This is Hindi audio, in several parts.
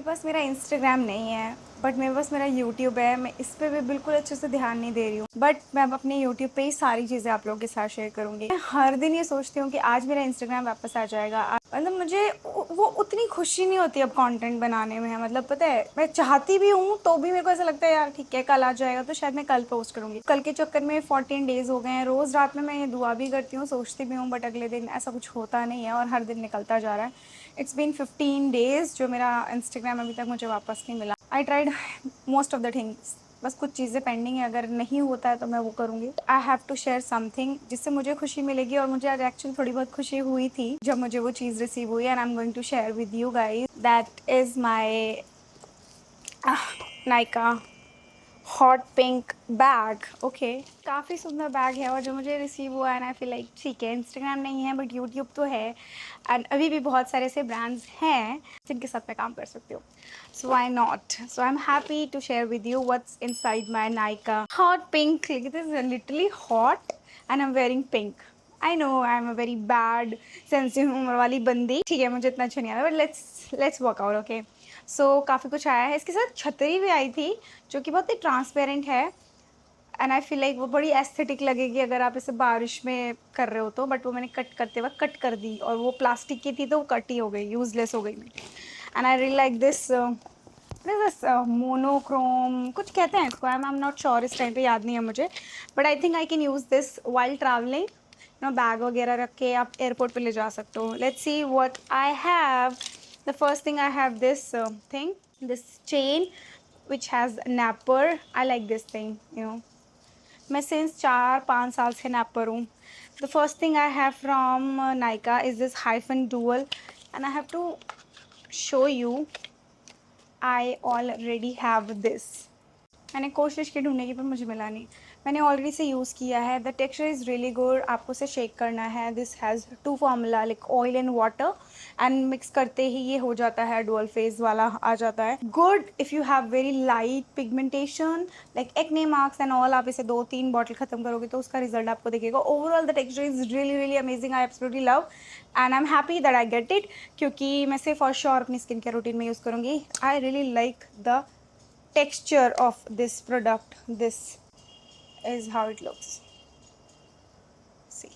मेरे पास मेरा इंस्टाग्राम नहीं है, बट मेरे पास मेरा यूट्यूब है। मैं इस पे भी बिल्कुल अच्छे से ध्यान नहीं दे रही हूँ, बट मैं अब अपने यूट्यूब पे ही सारी चीज़ें आप लोगों के साथ शेयर करूँगी। मैं हर दिन ये सोचती हूँ कि आज मेरा इंस्टाग्राम वापस आ जाएगा। मतलब मुझे वो उतनी खुशी नहीं होती अब कंटेंट बनाने में। मतलब पता है, मैं चाहती भी हूँ तो भी मेरे को ऐसा लगता है यार ठीक है कल आ जाएगा तो शायद मैं कल पोस्ट करूँगी। कल के चक्कर में 14 डेज़ हो गए हैं। रोज़ रात में मैं ये दुआ भी करती हूँ, सोचती भी हूँ, बट अगले दिन ऐसा कुछ होता नहीं है और हर दिन निकलता जा रहा है। इट्स बीन 15 डेज़ जो मेरा इंस्टाग्राम अभी तक मुझे वापस नहीं मिला। I tried most of the things, बस कुछ चीज़ें पेंडिंग है। अगर नहीं होता है तो मैं वो करूँगी। I have to share something जिससे मुझे खुशी मिलेगी, और मुझे आज एक्चुअली थोड़ी बहुत खुशी हुई थी जब मुझे वो चीज़ रिसीव हुई। And I am going to share with you guys. That is my Nykaa hot pink bag. Okay, काफ़ी सुंदर बैग है और जो मुझे रिसीव हुआ है ना, आई फील लाइक ठीक है इंस्टाग्राम नहीं है बट यूट्यूब तो है। एंड अभी भी बहुत सारे ऐसे ब्रांड्स हैं जिनके साथ मैं काम कर सकती हूँ। So why not. So I am happy to share with you what's inside my Nykaa hot pink. It is literally hot and I am wearing pink. I know I am a very bad sensitive उम्र वाली बंदी। ठीक है, मुझे इतना अच्छा नहीं आता, but let's work out. Okay, so काफ़ी कुछ आया है। इसके साथ छतरी भी आई थी जो कि बहुत ही ट्रांसपेरेंट है। एंड आई फील लाइक वो बड़ी एस्थेटिक लगेगी अगर आप इसे बारिश में कर रहे हो तो। बट वो मैंने कट करते वक्त कट कर दी और वो प्लास्टिक की थी तो वो कट ही हो गई, यूजलेस हो गई। And I really like this monochrome कुछ कहते हैं इसको। आई एम नॉट श्योर, इस टाइम पे याद नहीं है मुझे, but I think I can use this while travelling. Bag वगैरह रख के आप एयरपोर्ट पे ले जा सकते हो। Let's see what I have. The first thing I have this thing, this chain which has napper. I like this thing, you know. मैं since 4-5 साल से napper हूँ. The first thing I have from Nykaa is this hyphen dual, and I have to show you. I already have this. मैंने कोशिश की ढूंढने की पर मुझे मिला नहीं। मैंने ऑलरेडी इसे यूज़ किया है। The texture is really good. आपको इसे शेक करना है। This has 2 formula like oil and water, and mix करते ही ये हो जाता है, डुअल फेज वाला आ जाता है। Good if you have very light pigmentation like acne marks and all. आप इसे 2-3 बॉटल खत्म करोगे तो उसका रिजल्ट आपको दिखेगा। Overall the texture is really really amazing. I absolutely love and I am happy that I get it, क्योंकि मैं इसे फॉर श्योर अपनी स्किन केयर रूटीन में यूज़ करूँगी। I really like the texture of this product. This is how it looks. See,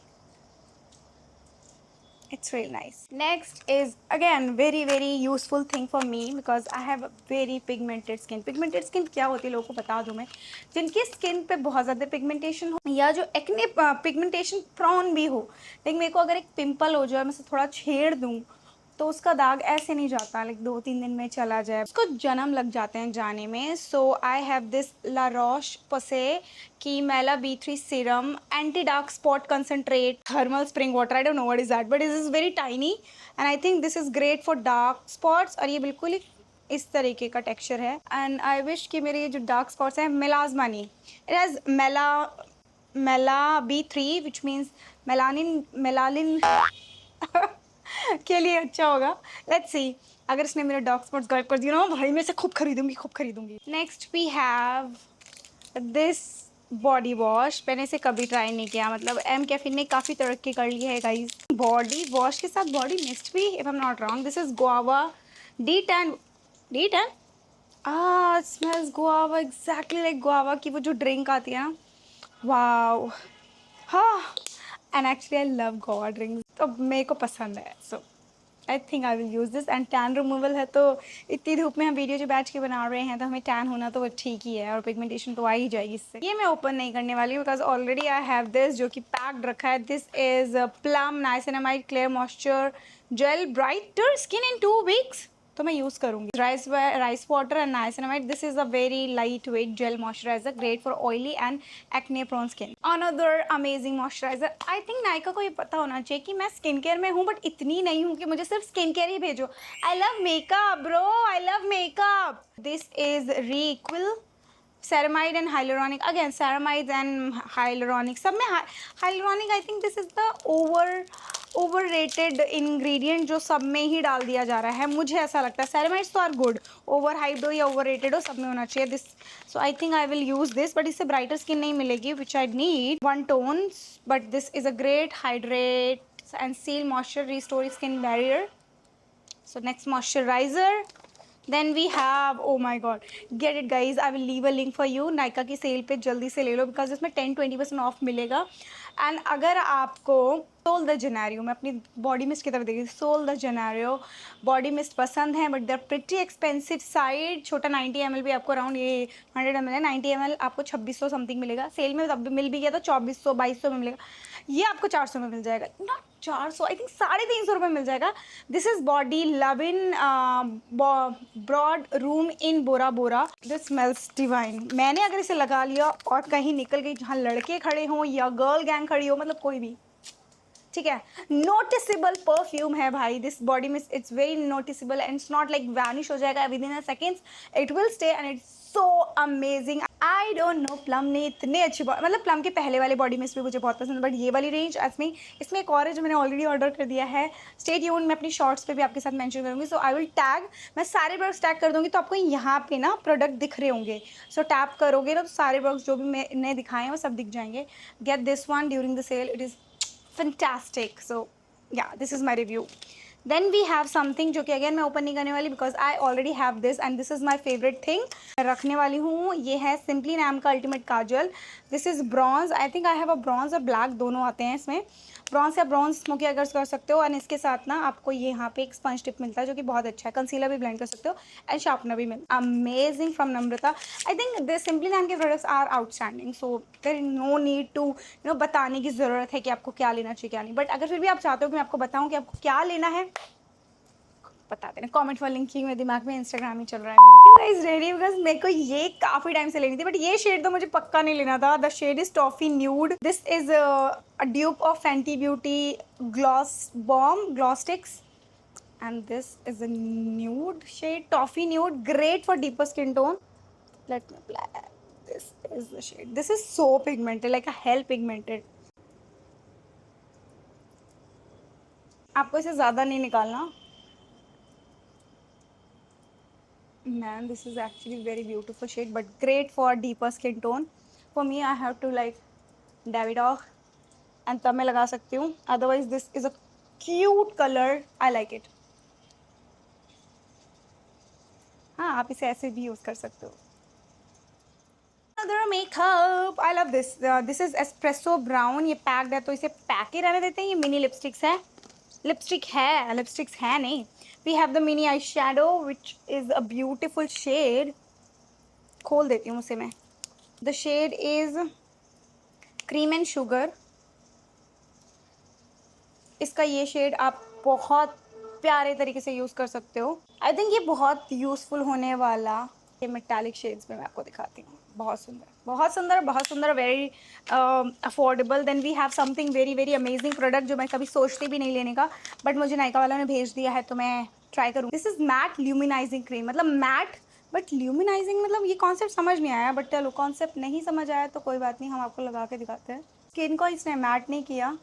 it's really nice. Next is again very useful thing for me because I have a very pigmented skin. Pigmented skin क्या होती है लोगों को बता दूं मैं। जिनकी स्किन पे बहुत ज़्यादा पिगमेंटेशन हो या जो एक्ने पिगमेंटेशन प्रॉन भी हो, लेकिन मेरे को अगर एक पिंपल हो जाए, मैं से थोड़ा छेड़ दूं तो उसका दाग ऐसे नहीं जाता, लाइक 2-3 दिन में चला जाए, उसको जन्म लग जाते हैं जाने में। सो आई हैव दिस ला रोश पोसे की मैला B3 serum anti dark spot concentrate thermal spring water. I don't know what is that, but this is very tiny and I think this is great for dark spots. और ये बिल्कुल ही इस तरीके का टेक्सचर है। एंड आई विश कि मेरे ये जो डार्क स्पॉट्स हैं, मेलाजमानी, इट हैज़ मेला B3 विच मीन्स मेलानिन के लिए अच्छा होगा। लेट्स सी, अगर इसने मेरे डार्क स्पॉट्स गायब कर दिए ना भाई, मैं इसे खूब खरीदूंगी। Next we have this body wash. मैंने इसे कभी ट्राई नहीं किया, मतलब एम कैफीन ने काफ़ी तरक्की कर ली है गाइस। बॉडी वॉश के साथ बॉडी मिस्ट भी, if I am not wrong. This is guava D10 smells guava exactly like guava की वो जो ड्रिंक आती है ना, वाओ। हाँ, and actually I love guava drinks, तो मेरे को पसंद है। So I think I will use this. And tan removal है, तो इतनी धूप में हम वीडियो जो बैठ के बना रहे हैं तो हमें टैन होना तो वो ठीक ही है, और पिगमेंटेशन तो आ ही जाएगी इससे। ये मैं ओपन नहीं करने वाली because already I have this जो कि पैक्ड रखा है। This is Plum niacinamide clear moisture gel brighter skin in 2 weeks, तो मैं यूज़ करूँगी। Rice water and niacinamide. This is a very light weight gel moisturiser, great for oily and acne prone skin. Another amazing moisturiser. I think Nykaa को ये पता होना चाहिए कि मैं स्किन केयर में हूँ, बट इतनी नहीं हूँ कि मुझे सिर्फ स्किन केयर ही भेजो। I love makeup bro, I love makeup. This is Reequil ceramide and hyaluronic, again ceramide and hyaluronic, सब में hyaluronic। I think this is the overrated ingredient जो सब में ही डाल दिया जा रहा है, मुझे ऐसा लगता है। ceramides तो आर गुड, ओवर हाइप्ड हो या ओवर रेटेड हो, सब में होना चाहिए this. So I think I will use this, but इससे ब्राइटर स्किन नहीं मिलेगी which I need one tone, but this is a great hydrate and seal moisture, restore skin barrier. So next moisturiser then we have, oh my god, get it guys, I will leave a link for you. Nykaa की सेल पे जल्दी से ले लो बिकॉज इसमें 10-20% ऑफ मिलेगा। एंड अगर आपको सोल द जेनेरियो, मैं अपनी बॉडी मिस्ट की तरफ देखी, Sol de Janeiro body mist पसंद है but they are pretty expensive side. छोटा 90 ml भी आपको अराउंड, ये 100 ml है, 90 ml आपको 2600 समथिंग मिलेगा। सेल में तब भी मिल भी गया तो 2400-2200 में मिलेगा। ये आपको 400 में मिल जाएगा, नॉट 400, आई थिंक 350 रुपये मिल जाएगा। This is body love in broad room in Bora Bora. This smells divine. मैंने अगर इसे लगा लिया और कहीं निकल गई, जहाँ लड़के खड़े हों या गर्ल गैंग खड़ी हो, मतलब कोई भी, ठीक है, नोटिसेबल परफ्यूम है भाई this body mist. It's very noticeable and it's not like vanish हो जाएगा with in a seconds, it will stay and it's so amazing. I don't no, plum ने इतने अच्छी, मतलब प्लम के पहले वाले बॉडी मिस्ट भी मुझे बहुत पसंद है, बट ये वाली रेंज इसमें, इसमें एक और है जो मैंने ऑलरेडी ऑर्डर कर दिया है। स्टे ट्यून्ड, मैं अपनी शॉर्ट्स पे भी आपके साथ मेंशन करूंगी। सो आई विल टैग, मैं सारे प्रोडक्ट्स टैग कर दूंगी तो आपको यहाँ पे ना प्रोडक्ट दिख रहे होंगे। सो टैप करोगे ना तो सारे प्रोडक्ट्स जो भी मैंने दिखाए हैं वो सब दिख जाएंगे। Get this one during the sale, it is fantastic. So yeah, this is my review. Then we have something जो कि अगेन मैं ओपन नहीं करने वाली because I already have this and this is my favourite thing. मैं रखने वाली हूँ, ये है सिंपली नाम का ultimate Kajal. This is bronze, I think I have a bronze और ब्लैक दोनों आते हैं इसमें। ब्रॉन्ज या ब्रॉन्ज स्मोकी अगर कर सकते हो। एंड इसके साथ ना आपको ये यहाँ पे एक स्पंज टिप मिलता है जो कि बहुत अच्छा है। कंसीलर भी ब्लेंड कर सकते हो एंड शार्पनर भी मिलता है। Amazing from Namrata. I think this simply नाम के products are outstanding, so there is no need to बताने की ज़रूरत है कि आपको क्या लेना चाहिए क्या नहीं। बट अगर फिर भी आप चाहते हो कि मैं आपको बताऊँ कि आपको क्या लेना है, बता देना कमेंट फॉर लिंक की। मेरे दिमाग में इंस्टाग्राम ही चल रहा है। गाइस रेडी, बिकॉज मेरे को ये काफ़ी टाइम से लेनी थी बट ये शेड तो मुझे पक्का नहीं लेना था। The shade is toffee nude. This is a dupe of Fenty Beauty gloss bomb gloss sticks and this is a nude shade, toffee nude, great for deeper skin tone. Let me apply, this is the shade. This is so pigmented, like a hell pigmented. आपको इसे ज़्यादा नहीं निकालना। Man, this is actually very beautiful shade, but great for deeper skin tone. For me, I have to like dab it off and तब मैं लगा सकती हूँ. Otherwise, this is a cute color. I like it. हाँ, आप इसे ऐसे भी यूज़ कर सकते हो. Another makeup. I love this. This is espresso brown. ये पैक्ड है तो इसे पैक ही रहने देते हैं. ये मिनी लिपस्टिक्स है. लिपस्टिक्स है नहीं. We have the mini eyeshadow, which is a beautiful shade. खोल देती हूँ उसे मैं. The shade is cream and sugar. इसका ये शेड आप बहुत प्यारे तरीके से यूज़ कर सकते हो. आई थिंक ये बहुत यूज़फुल होने वाला. ये मेटालिक शेड्स में मैं आपको दिखाती हूँ. बहुत सुंदर बहुत सुंदर बहुत सुंदर, very affordable. Then we have something very very amazing product जो मैं कभी सोचती भी नहीं लेने का, बट मुझे नायका वालों ने भेज दिया है तो मैं ट्राई करूँ. This is matte luminising cream. मतलब मैट बट ल्यूमिनाइजिंग, मतलब ये कॉन्सेप्ट समझ नहीं आया. बट चलो, कॉन्सेप्ट नहीं समझ आया तो कोई बात नहीं, हम आपको लगा के दिखाते हैं. स्किन को इसने मैट नहीं किया.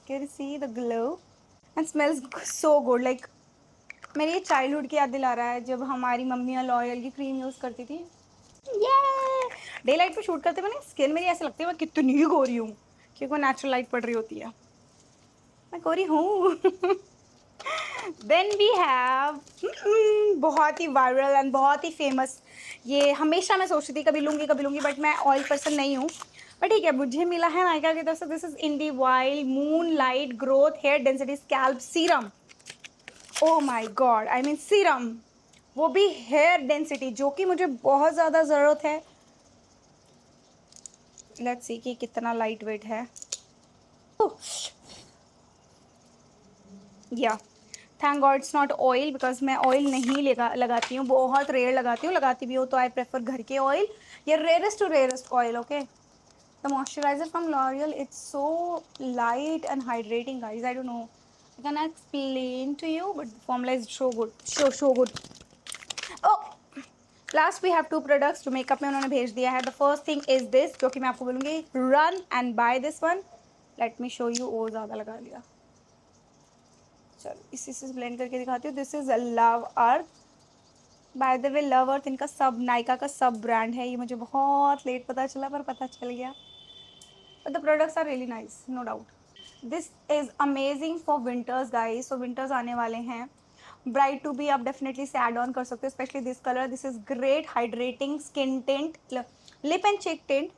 Can you see the glow? And smells so good. Like मेरी ये चाइल्डहुड की याद दिला रहा है जब हमारी मम्मियाँ लॉरियल की क्रीम यूज़ करती थी. ये डे लाइट पे शूट करते मैंने स्किन मेरी ऐसे लगती है मैं कितनी गोरी हूँ, क्योंकि वो नेचुरल लाइट पड़ रही होती है. मैं गोरी हूँ. देन वी हैव बहुत ही वायरल एंड बहुत ही फेमस. ये हमेशा मैं सोचती थी कभी लूँगी बट मैं ऑयल पर्सन नहीं हूँ. बट ठीक है, मुझे मिला है नायका की तरफ से. This is Indie Wild moon light growth hair density scalp serum. Oh my god, I mean serum, वो भी हेयर डेंसिटी, जो कि मुझे बहुत ज़्यादा ज़रूरत है. लेट्स सी कि कितना लाइट वेट है. या thank God it's not oil, because मैं ऑयल नहीं लगाती हूँ. बहुत रेयर लगाती हूँ. लगाती भी हूँ तो आई प्रेफर घर के ऑयल या rarest to rarest oil. Okay, the moisturiser from L'Oreal, it's so light and hydrating guys. I don't know, I can explain to you but the formula is so good, so good. Oh last we have two products जो मेकअप में उन्होंने भेज दिया है. The first thing is this, जो कि मैं आपको बोलूँगी run and buy this one. Let me show you. और ज़्यादा लगा लिया. चलो इसी से ब्लेंड करके दिखाती हूँ. This is Love Earth. By the way Love Earth इनका सब, नायका का सब ब्रांड है. ये मुझे बहुत लेट पता चला पर पता चल गया. But the products are really nice, no doubt. This is amazing for winters guys. So winters आने वाले हैं ब्राइट टू बी आप डेफिनेटली से ऐड ऑन कर सकते हो, specially this colour, this is great hydrating skin tint, lip and cheek tint,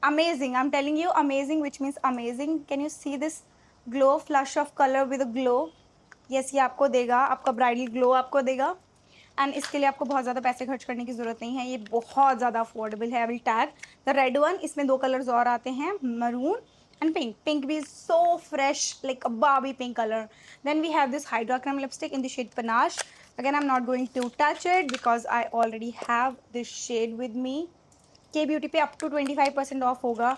amazing, I'm telling you, amazing, which means amazing. Can you see this glow, flush of color with a glow? Yes, ये आपको देगा, आपका ब्राइडल ग्लो आपको देगा, एंड इसके लिए आपको बहुत ज़्यादा पैसे खर्च करने की ज़रूरत नहीं है, ये बहुत ज़्यादा अफोर्डेबल है। I will tag the red one, इसमें 2 कलर्स और आते हैं, मरून एंड पिंक। पिंक भी सो फ्रेश, लाइक अ बाबी pink colour. Then we have this hydra cream lipstick in the shade panache. Again I am not going to touch it because I already have this shade with me. Kay Beauty पे अप टू 25% ऑफ होगा,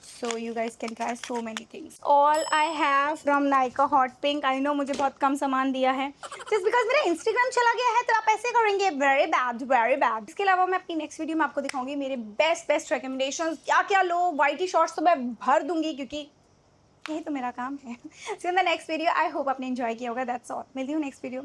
so you guys can try so many things. All I have from Nykaa hot pink. I know मुझे बहुत कम सामान दिया है, जस्ट बिकॉज मेरा इंस्टाग्राम चला गया है, तो आप ऐसे करेंगे, वेरी बैड वेरी बैड। इसके अलावा मैं अपनी नेक्स्ट वीडियो में आपको दिखाऊंगी मेरे बेस्ट रिकमेंडेशंस, क्या क्या लो। वाइटी शॉर्ट्स तो मैं भर दूंगी क्योंकि यही तो मेरा काम है। So in the next video, I hope आपने एंजॉय किया होगा। दैट्स ऑल, मिलती हूँ नेक्स्ट वीडियो।